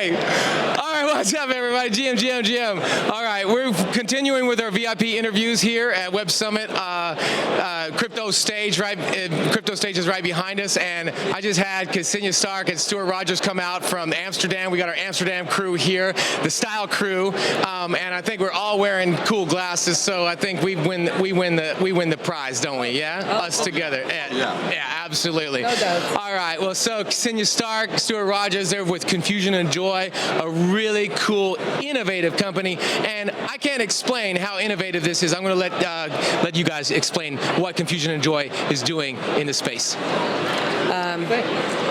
great. All right, what's up, everybody? GM. All right, we're continuing with our VIP interviews here at Websummit. Crypto Stage is right behind us, and I just had Ksenia Stark and Stewart Rogers come out from Amsterdam. We got our Amsterdam crew here, the Style crew, and I think we're all wearing cool glasses. So I think we win the prize, don't we? Yeah, us together. Yeah, absolutely. No doubt. All right. Well, so Ksenia Stark, Stewart Rogers, they're with Confusion and Joy, a really cool, innovative company, and I can't explain how innovative this is. I'm going to let you guys explain what Confusion and Joy is doing in the space.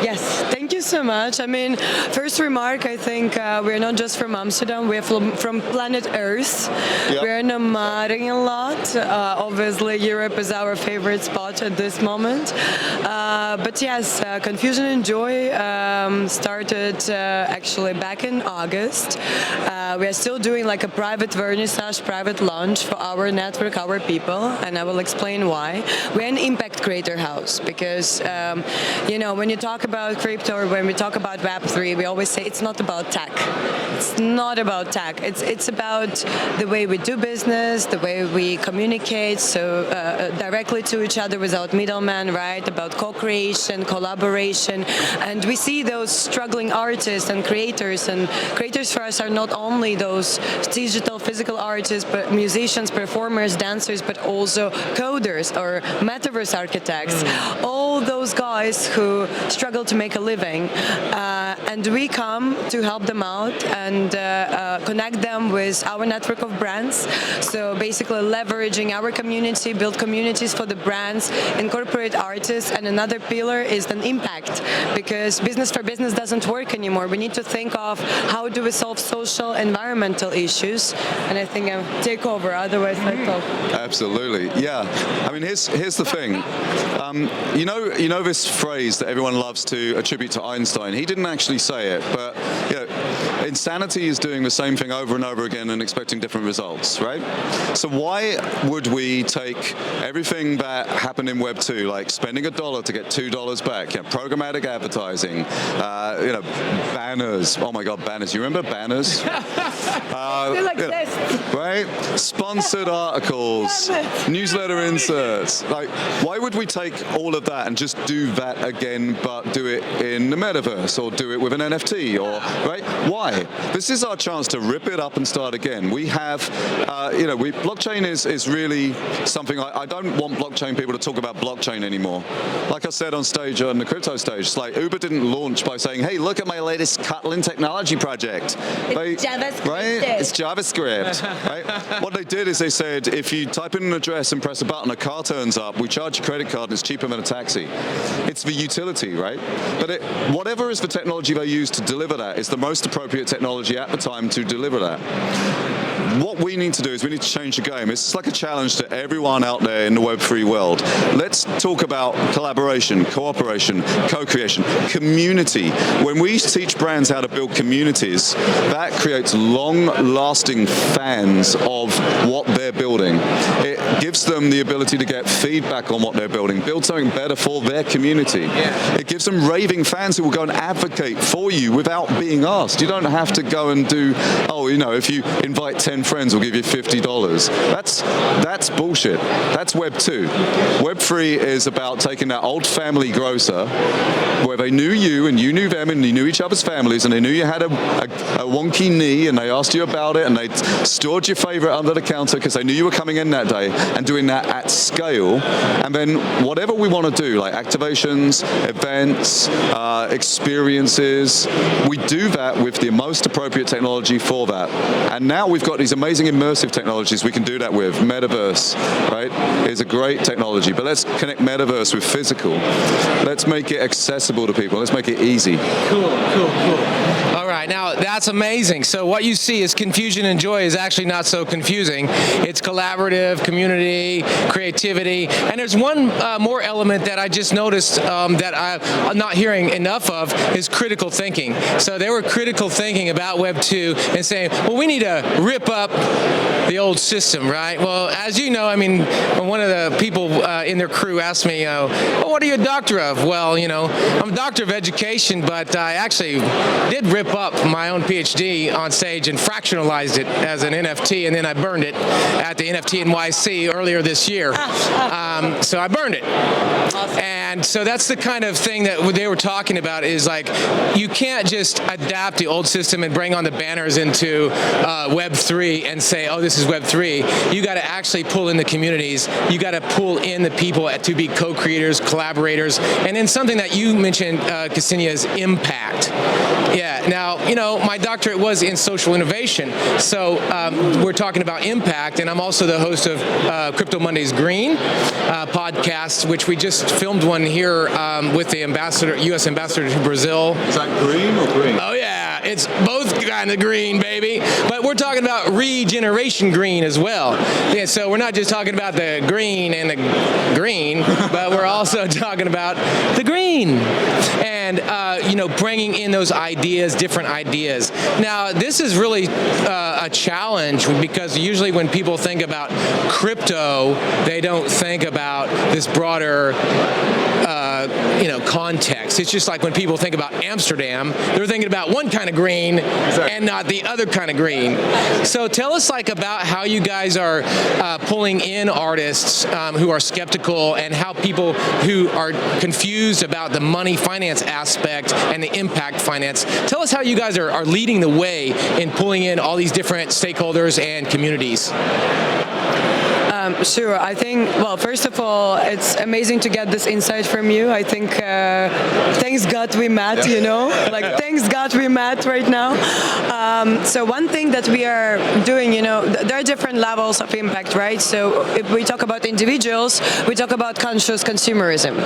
Yes, thank you so much. I mean, first remark, I think we're not just from Amsterdam, we're from planet Earth. Yep. We're nomading a lot. Obviously, Europe is our favorite spot at this moment. But yes, Confusion and Joy started actually back in August. We are still doing like a private vernissage, private launch for our network, our people, and I will explain why. We're an impact creator house because you know, when you talk about crypto or when we talk about Web3, we always say it's not about tech. It's not about tech. It's about the way we do business, the way we communicate, so directly to each other without middlemen, right? About co-creation, collaboration, and we see those struggling artists and creators for us are not only those digital, physical artists, but musicians, performers, dancers, but also coders or metaverse architects. All those guys who struggle to make a living, and we come to help them out and connect them with our network of brands. So basically leveraging our community, build communities for the brands, incorporate artists, and another pillar is an impact, because business for business doesn't work anymore. We need to think of how do we solve social, environmental issues, and I think I'll take over, otherwise I talk. Absolutely, yeah. I mean, here's the thing. You know this phrase that everyone loves to attribute to Einstein. He didn't actually say it, but you know, insanity is doing the same thing over and over again and expecting different results, right? So why would we take everything that happened in Web 2, like spending $1 to get $2 back, programmatic advertising, you know, banners. Oh my God, banners! You remember banners? Still exist. Right? Sponsored articles, newsletter inserts. Like, why would we take all of that and just do that again, but do it in the metaverse or do it with an NFT, or right? Why? This is our chance to rip it up and start again. We have, you know, blockchain is really something. I don't want blockchain people to talk about blockchain anymore. Like I said on stage, on the crypto stage, it's like Uber didn't launch by saying, "Hey, look at my latest Kotlin technology project." It's JavaScript. Right? It's JavaScript. Right? What they did is they said, if you type in an address and press a button, a car turns up. We charge a credit card, and it's cheaper than a taxi. It's the utility, right? But whatever is the technology they use to deliver that is the most appropriate technology at the time to deliver that. What we need to do is we need to change the game. It's like a challenge to everyone out there in the Web3 world. Let's talk about collaboration, cooperation, co-creation, community. When we teach brands how to build communities, that creates long-lasting fans of what they're building. It gives them the ability to get feedback on what they're building, build something better for their community. Yeah. It gives them raving fans who will go and advocate for you without being asked. You don't have to go and do, oh, you know, if you invite 10 friends, we'll give you $50. That's bullshit. That's Web 2. Web 3 is about taking that old family grocer where they knew you and you knew them and you knew each other's families and they knew you had a wonky knee and they asked you about it and they stored your favorite under the counter because they knew you were coming in that day, and doing that at scale. And then whatever we want to do, like activations, events, experiences, we do that with the most appropriate technology for that. And now we've got these amazing immersive technologies we can do that with. Metaverse, right, is a great technology, but let's connect metaverse with physical. Let's make it accessible to people. Let's make it easy. Cool. All right, now that's amazing. So what you see is Confusion and Joy is actually not so confusing. It's collaborative, community, creativity, and there's one more element that I just noticed that I'm not hearing enough of is critical thinking. So they were critical thinking about Web 2 and saying, well, we need to rip up the old system, right? Well, as you know, I mean, one of the people in their crew asked me, well, what are you a doctor of? Well, I'm a doctor of education, but I actually did rip up my own PhD on stage and fractionalized it as an NFT, and then I burned it at the NFT NYC earlier this year. So I burned it. Awesome. And so that's the kind of thing that they were talking about, is like, you can't just adapt the old system and bring on the banners into Web3 and say, oh, this is Web3. You got to actually pull in the communities. You got to pull in the people to be co-creators, collaborators, and then something that you mentioned, Ksenia, is impact. Yeah. Now, my doctorate was in social innovation, so we're talking about impact, and I'm also the host of CryptoMondays Green podcast, which we just filmed one here with the U.S. ambassador to Brazil. Is that green or green? Oh yeah, it's both kind of green, baby. But we're talking about regeneration green as well. Yeah, so we're not just talking about the green and the green, but we're also talking about the green. And bringing in those ideas, different ideas. Now, this is really a challenge, because usually when people think about crypto, they don't think about this broader context. It's just like when people think about Amsterdam, they're thinking about one kind of green and not the other kind of green. So tell us about how you guys are pulling in artists who are skeptical, and how people who are confused about the money finance aspect and the impact finance. Tell us how you guys are leading the way in pulling in all these different stakeholders and communities. Sure. I think, well, first of all, it's amazing to get this insight from you. I think thanks God we met, thanks God we met right now. So one thing that we are doing, there are different levels of impact, right? So if we talk about individuals, we talk about conscious consumerism,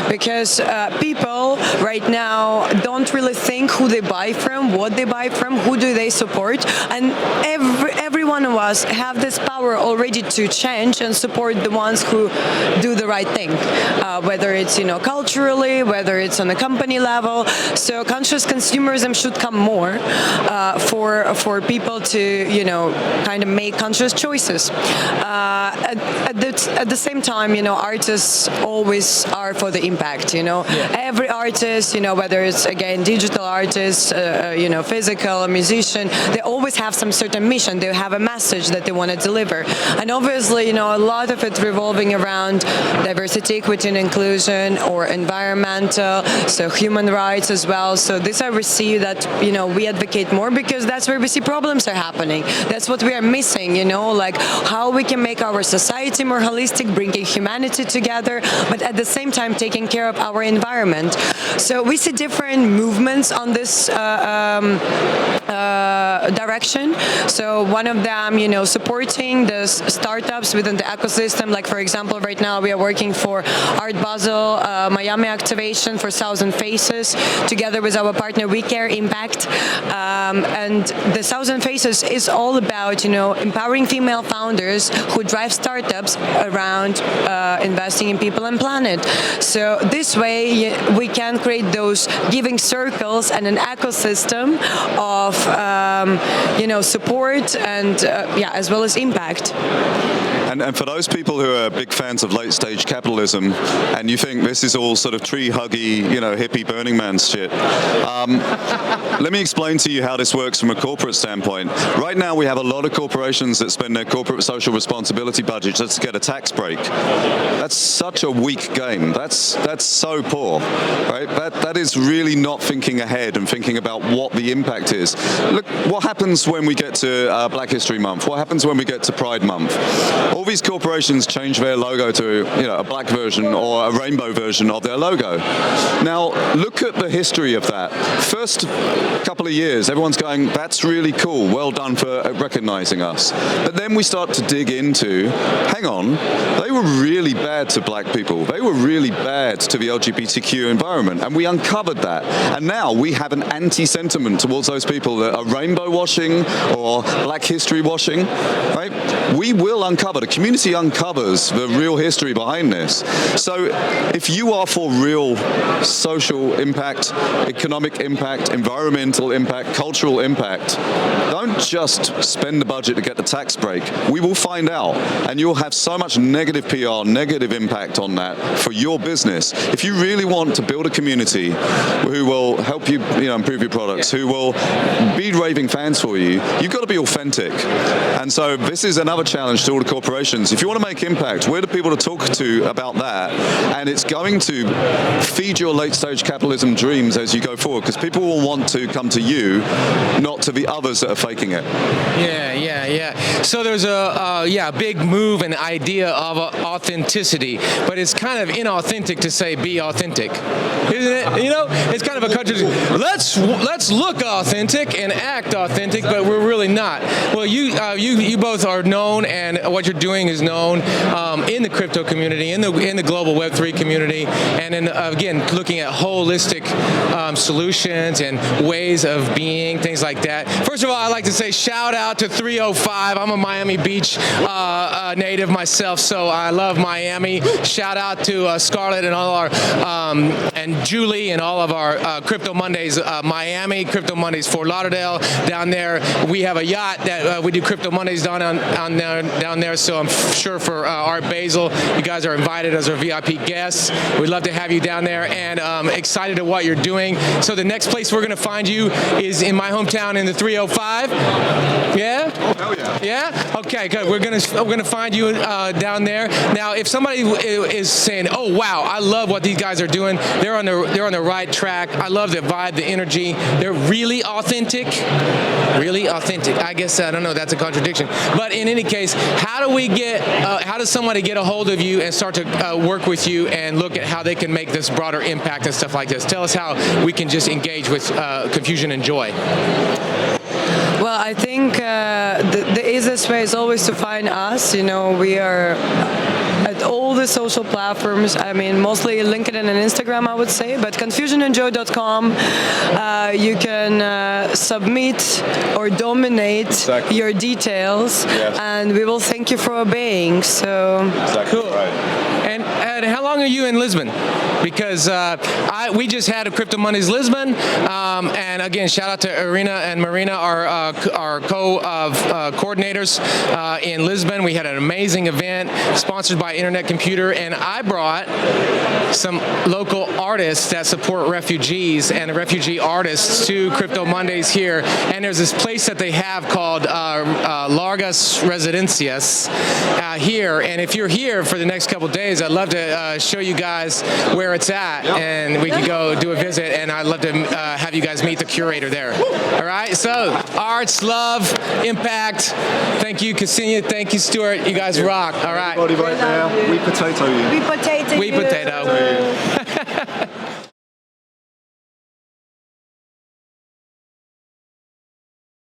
because people right now don't really think who they buy from, what they buy from, who do they support, and every one of us have this power already to change and support the ones who do the right thing, whether it's culturally, whether it's on a company level. So conscious consumerism should come more for people to kind of make conscious choices. At the same time, artists always are for the impact. Every artist, whether it's again digital artist, physical, a musician, they always have some certain mission. They have a message that they want to deliver, and obviously, a lot of it revolving around diversity, equity, and inclusion, or environmental, so human rights as well. So this I receive that we advocate more, because that's where we see problems are happening. That's what we are missing. Like how we can make our society more holistic, bringing humanity together, but at the same time taking care of our environment. So we see different movements on this direction. So one of them, supporting the startups within the ecosystem. Like for example, right now we are working for Art Basel Miami activation for 1,000 Faces, together with our partner We Care Impact. And the 1,000 Faces is all about empowering female founders who drive startups around investing in people and planet. So this way we can create those giving circles and an ecosystem of support and as well as impact. And for those people who are big fans of late-stage capitalism, and you think this is all sort of tree-huggy, hippie Burning Man shit, let me explain to you how this works from a corporate standpoint. Right now, we have a lot of corporations that spend their corporate social responsibility budget just to get a tax break. That's such a weak game. That's so poor, right? That is really not thinking ahead and thinking about what the impact is. Look, what happens when we get to Black History Month? What happens when we get to Pride Month? All these corporations change their logo to a black version or a rainbow version of their logo. Now, look at the history of that. First couple of years, everyone's going, that's really cool, well done for recognizing us. But then we start to dig into, hang on, they were really bad to black people. They were really bad to the LGBTQ environment, and we uncovered that. And now we have an anti-sentiment towards those people that are rainbow washing or black history washing, right? We will uncover the community uncovers the real history behind this. So if you are for real social impact, economic impact, environmental impact, cultural impact, don't just spend the budget to get the tax break. We will find out, and you'll have so much negative PR, negative impact on that for your business. If you really want to build a community who will help you, improve your products, who will be raving fans for you, you've got to be authentic. And so this is another challenge to all the corporations. If you want to make impact, we're the people to talk to about that, and it's going to feed your late-stage capitalism dreams as you go forward, because people will want to come to you, not to the others that are faking it. Yeah. So there's a big move and idea of authenticity, but it's kind of inauthentic to say be authentic, isn't it? It's kind of a contradiction. Let's look authentic and act authentic, but we're really not. Well, you both are known, and what you're doing is known in the crypto community, in the global Web3 community, and in again looking at holistic solutions and ways of being, things like that. First of all, I'd like to say shout out to 305. I'm a Miami Beach native myself, so I love Miami. Shout out to Scarlett and all our and Julie and all of our Crypto Mondays Miami, Crypto Mondays Fort Lauderdale down there. We have a yacht that we do Crypto Mondays down there. So I'm sure for Art Basel, you guys are invited as our VIP guests. We'd love to have you down there, and excited at what you're doing. So the next place we're going to find you is in my hometown in the 305. Yeah? Oh, hell yeah. Yeah? Okay, good. We're gonna find you down there. Now, if somebody is saying, "Oh wow, I love what these guys are doing. They're on the right track. I love the vibe, the energy. They're really authentic." Really authentic. I guess I don't know. That's a contradiction. But in any case, how does somebody get a hold of you and start to work with you and look at how they can make this broader impact and stuff like this? Tell us how we can just engage with Confusion and Joy. Well, I think the easiest way is always to find us. We are at all the social platforms. I mean, mostly LinkedIn and Instagram, I would say. But confusionandjoy.com, you can submit or dominate your details, and we will thank you for obeying. So Cool. Right. And how long are you in Lisbon? Because we just had a Crypto Mondays Lisbon, and again, shout out to Irina and Marina, our coordinators in Lisbon. We had an amazing event sponsored by Internet Computer, and I brought some local artists that support refugees and refugee artists to Crypto Mondays here. And there's this place that they have called Largas Residencias here. And if you're here for the next couple days, I'd love to show you guys where it's at, and we could go do a visit, and I'd love to have you guys meet the curator there. All right, so arts, love, impact. Thank you, Ksenia. Thank you, Stewart. You guys rock. All right. Everybody right now, we potato you. we potato. We potato.